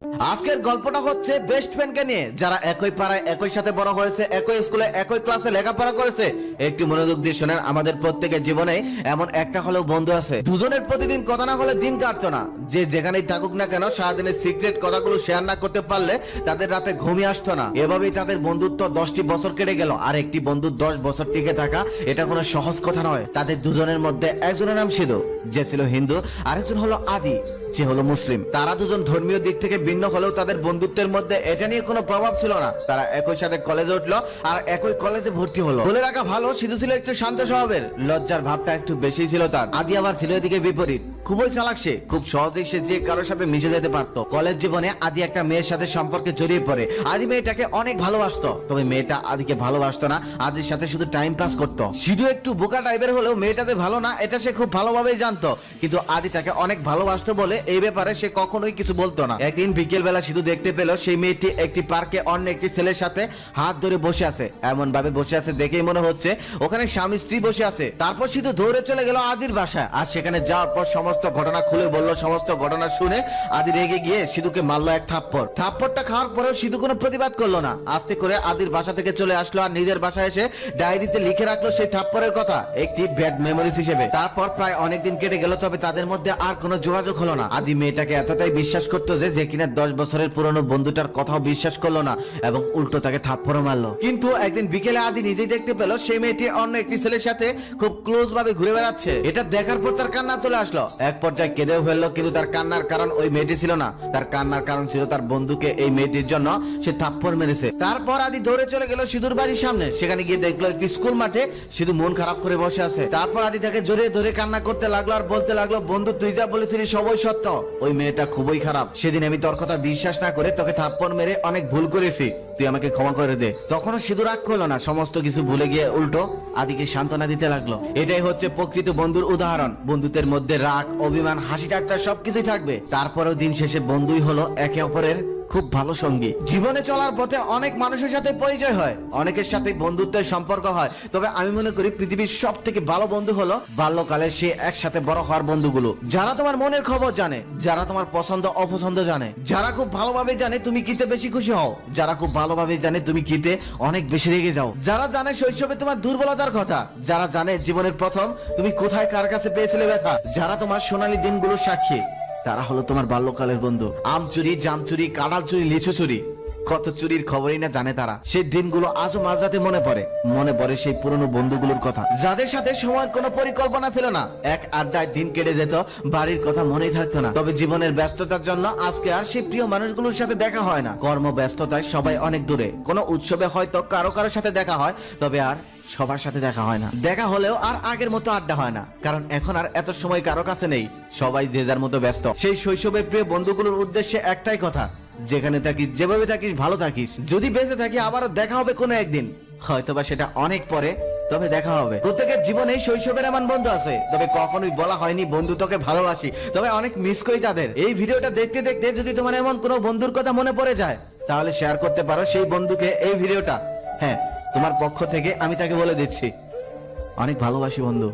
আজকের গল্পটা হচ্ছে বেস্ট ফ্রেন্ডকে নিয়ে, যারা একই পাড়ায় একই সাথে বড় হয়েছে, একই স্কুলে একই ক্লাসে লেখাপড়া করেছে। একটু মনোযোগ দিয়ে শোনেন, আমাদের প্রত্যেকের জীবনে এমন একটা হলেও বন্ধু আছে, দুজনের প্রতিদিন কথা না হলে দিন কাটতো না। যে যেখানেই থাকুক না কেন, সারাদিনের সিক্রেট কথাগুলো শেয়ার না করতে পারলে তাদের রাতে ঘুমিয়ে আসতো না। এভাবেই তাদের বন্ধুত্ব 10টি বছর কেটে গেল। আর একটি বন্ধু 10 বছর টিকে থাকা, এটা কোনো সহজ কথা নয়। তাদের দুজনের মধ্যে একজনের নাম সিধু, যে ছিল হিন্দু, আরেকজন হলো আদি, যে হলো মুসলিম। তারা দুজন ধর্মীয় দিক থেকে ভিন্ন হলেও তাদের বন্ধুত্বের মধ্যে এটা নিয়ে কোনো প্রভাব ছিল না। তারা একই সাথে কলেজে উঠলো আর একই কলেজে ভর্তি হলো। বলে রাখা ভালো, সিধু ছিল একটু শান্ত স্বভাবের, লজ্জার ভাবটা একটু বেশি ছিল তার। আদি আবার ছিল এদিকে বিপরীত, খুবই চালাক। সে খুব সহজেই সে যে কারোর সাথে মিশে যেতে পারতো। কলেজ জীবনে আদি একটা মেয়ের সাথে সম্পর্কে জড়িয়ে পড়ে। আদি মেয়েটাকে অনেক ভালোবাসতো, তবে মেয়েটা আদিকে ভালোবাসতো না, আদির সাথে শুধু টাইম পাস করতো। সিধু একটু বোকা টাইপের হলেও মেয়েটা যে ভালো না এটা সে খুব ভালোভাবেই জানতো, কিন্তু আদি তাকে অনেক ভালোবাসতো বলে এই ব্যাপারে সে কখনোই কিছু বলতো না। একদিন বিকেল বেলা সিধু দেখতে পেল সেই মেয়েটি একটি পার্কে অন্য একটি ছেলের সাথে হাত ধরে বসে আছে। এমন ভাবে বসে আছে দেখেই মনে হচ্ছে ওখানে স্বামী স্ত্রী বসে আছে। তারপর সিধু দৌড়ে চলে গেল আদির বাসায়, আর সেখানে যাওয়ার পর সমস্ত ঘটনা খুলে বলল। সমস্ত ঘটনা শুনে আদি রেগে গিয়ে সিধুকে মারলো এক থাপ্পড়। থাপ্পড়টা খাওয়ার পরেও সিধু কোনো প্রতিবাদ করলো না, আস্তে করে আদির বাসা থেকে চলে আসলো আর নিজের বাসায় এসে ডায়েরিতে লিখে রাখলো সেই থাপ্পড়ের কথা, একটি ব্যাড মেমোরিজ হিসেবে। তারপর প্রায় অনেকদিন কেটে গেল, তবে তাদের মধ্যে আর কোনো যোগাযোগ হলো না। আদি মেয়েটাকে এতটাই বিশ্বাস করতো যে কিনা 10 বছরের পুরনো বন্ধুটার কথাও বিশ্বাস করলো না এবং উল্টো তাকে থাপ্পড় মারলো। কিন্তু একদিন বিকেলে আদি নিজেই দেখতে পেল সেই মেয়েটি অন্য একটি ছেলের সাথে খুব ক্লোজ ভাবে ঘুরে বেড়াচ্ছে। এটা দেখার পর তার কান্না চলে আসলো। এক পর্যায়ে কেঁদেও ফেললো, কিন্তু তার কান্নার কারণ ওই মেয়েটি ছিল না, তার কান্নার কারণ ছিল তার বন্ধুকে এই মেয়েটির জন্য সে থাপ্পড় মেরেছে। তারপর আদি দৌড়ে চলে গেল সিধুর বাড়ির সামনে। সেখানে গিয়ে দেখলো একটি স্কুল মাঠে সিধু মন খারাপ করে বসে আছে। তারপর আদি তাকে জড়িয়ে ধরে কান্না করতে লাগলো আর বলতে লাগলো, বন্ধু তুই যা বলেছিলি সবই সত্য, ওই মেয়েটা খুবই খারাপ। সেদিন আমি তোর কথা বিশ্বাস না করে তোকে থাপ্পড় মেরে অনেক ভুল করেছি, তুই আমাকে ক্ষমা করে দে। তখনও সিধু রাগ করলো না, সমস্ত কিছু ভুলে গিয়ে উল্টো আদিকে সান্ত্বনা দিতে লাগলো। এটাই হচ্ছে প্রকৃত বন্ধুর উদাহরণ। বন্ধুত্বের মধ্যে রাগ, অভিমান, হাসি ঠাট্টা সবকিছুই থাকবে, তারপরেও দিন শেষে বন্ধুই হলো একে অপরের খুব ভালো সঙ্গী। জীবনে চলার পথে অনেক মানুষের সাথে পরিচয় হয়, অনেকের সাথে বন্ধুত্বের সম্পর্ক হয়, তবে আমি মনে করি পৃথিবীর সব থেকে ভালো বন্ধু হলো বাল্যকালে সে একসাথে বড় হওয়ার বন্ধুগুলো, যারা তোমার মনের খবর জানে, যারা তোমার পছন্দ অপছন্দ জানে, যারা খুব ভালোভাবে জানে তুমি কিতে বেশি খুশি হও, যারা খুব ভালোভাবে জানে তুমি কিতে অনেক বেশি রেগে যাও, যারা জানে শৈশবে তোমার দুর্বলতার কথা, যারা জানে জীবনের প্রথম তুমি কোথায় কার কাছে পেয়েছিলে ব্যথা, যারা তোমার সোনালী দিনগুলো সাক্ষী, তারা হলো তোমার বাল্যকালের বন্ধু। আম চুরি, জাম চুরি, কাঁঠাল চুরি, লিচু চুরি, কত চুরির খবরই না জানে তারা। সেই দিনগুলো আজও মাঝরাতে মনে পড়ে সেই পুরনো বন্ধুগুলোর কথা, যাদের সাথে সময়ের কোনো পরিকল্পনা ছিল না। এক আড্ডায় দিন কেটে যেত, বাড়ির কথা মনেই থাকতো না। তবে জীবনের ব্যস্ততার জন্য আজকে আর সেই প্রিয় মানুষগুলোর সাথে দেখা হয় না। কর্ম ব্যস্ততায় সবাই অনেক দূরে, কোনো উৎসবে হয়তো কারো সাথে দেখা হয়, তবে আর সবার সাথে দেখা হয় না। দেখা হলেও আর আগের মতো আড্ডা হয় না, কারণ এখন আর এত সময় কারো কাছে নেই, সবাই যে যার মতো ব্যস্ত। সেই শৈশবের প্রিয় বন্ধুগুলোর উদ্দেশ্যে একটাই কথা, যেখানে থাকিস, যেভাবে থাকিস, ভালো থাকিস। যদি বেঁচে থাকি আবারও দেখা হবে কোনো একদিন, হয়তোবা সেটা অনেক পরে, তবে দেখা হবে। প্রত্যেকের জীবনে শৈশবের এমন বন্ধু আছে, তবে কখনোই বলা হয়নি বন্ধু তোকে ভালোবাসি, তবে অনেক মিস করি তাদের। এই ভিডিওটা দেখতে দেখতে যদি তোমার এমন কোনো বন্ধুর কথা মনে পড়ে যায়, তাহলে শেয়ার করতে পারো সেই বন্ধুকে এই ভিডিওটা। হ্যাঁ, তোমার পক্ষ থেকে আমি তাকে বলে দিচ্ছি, অনেক ভালোবাসি বন্ধু।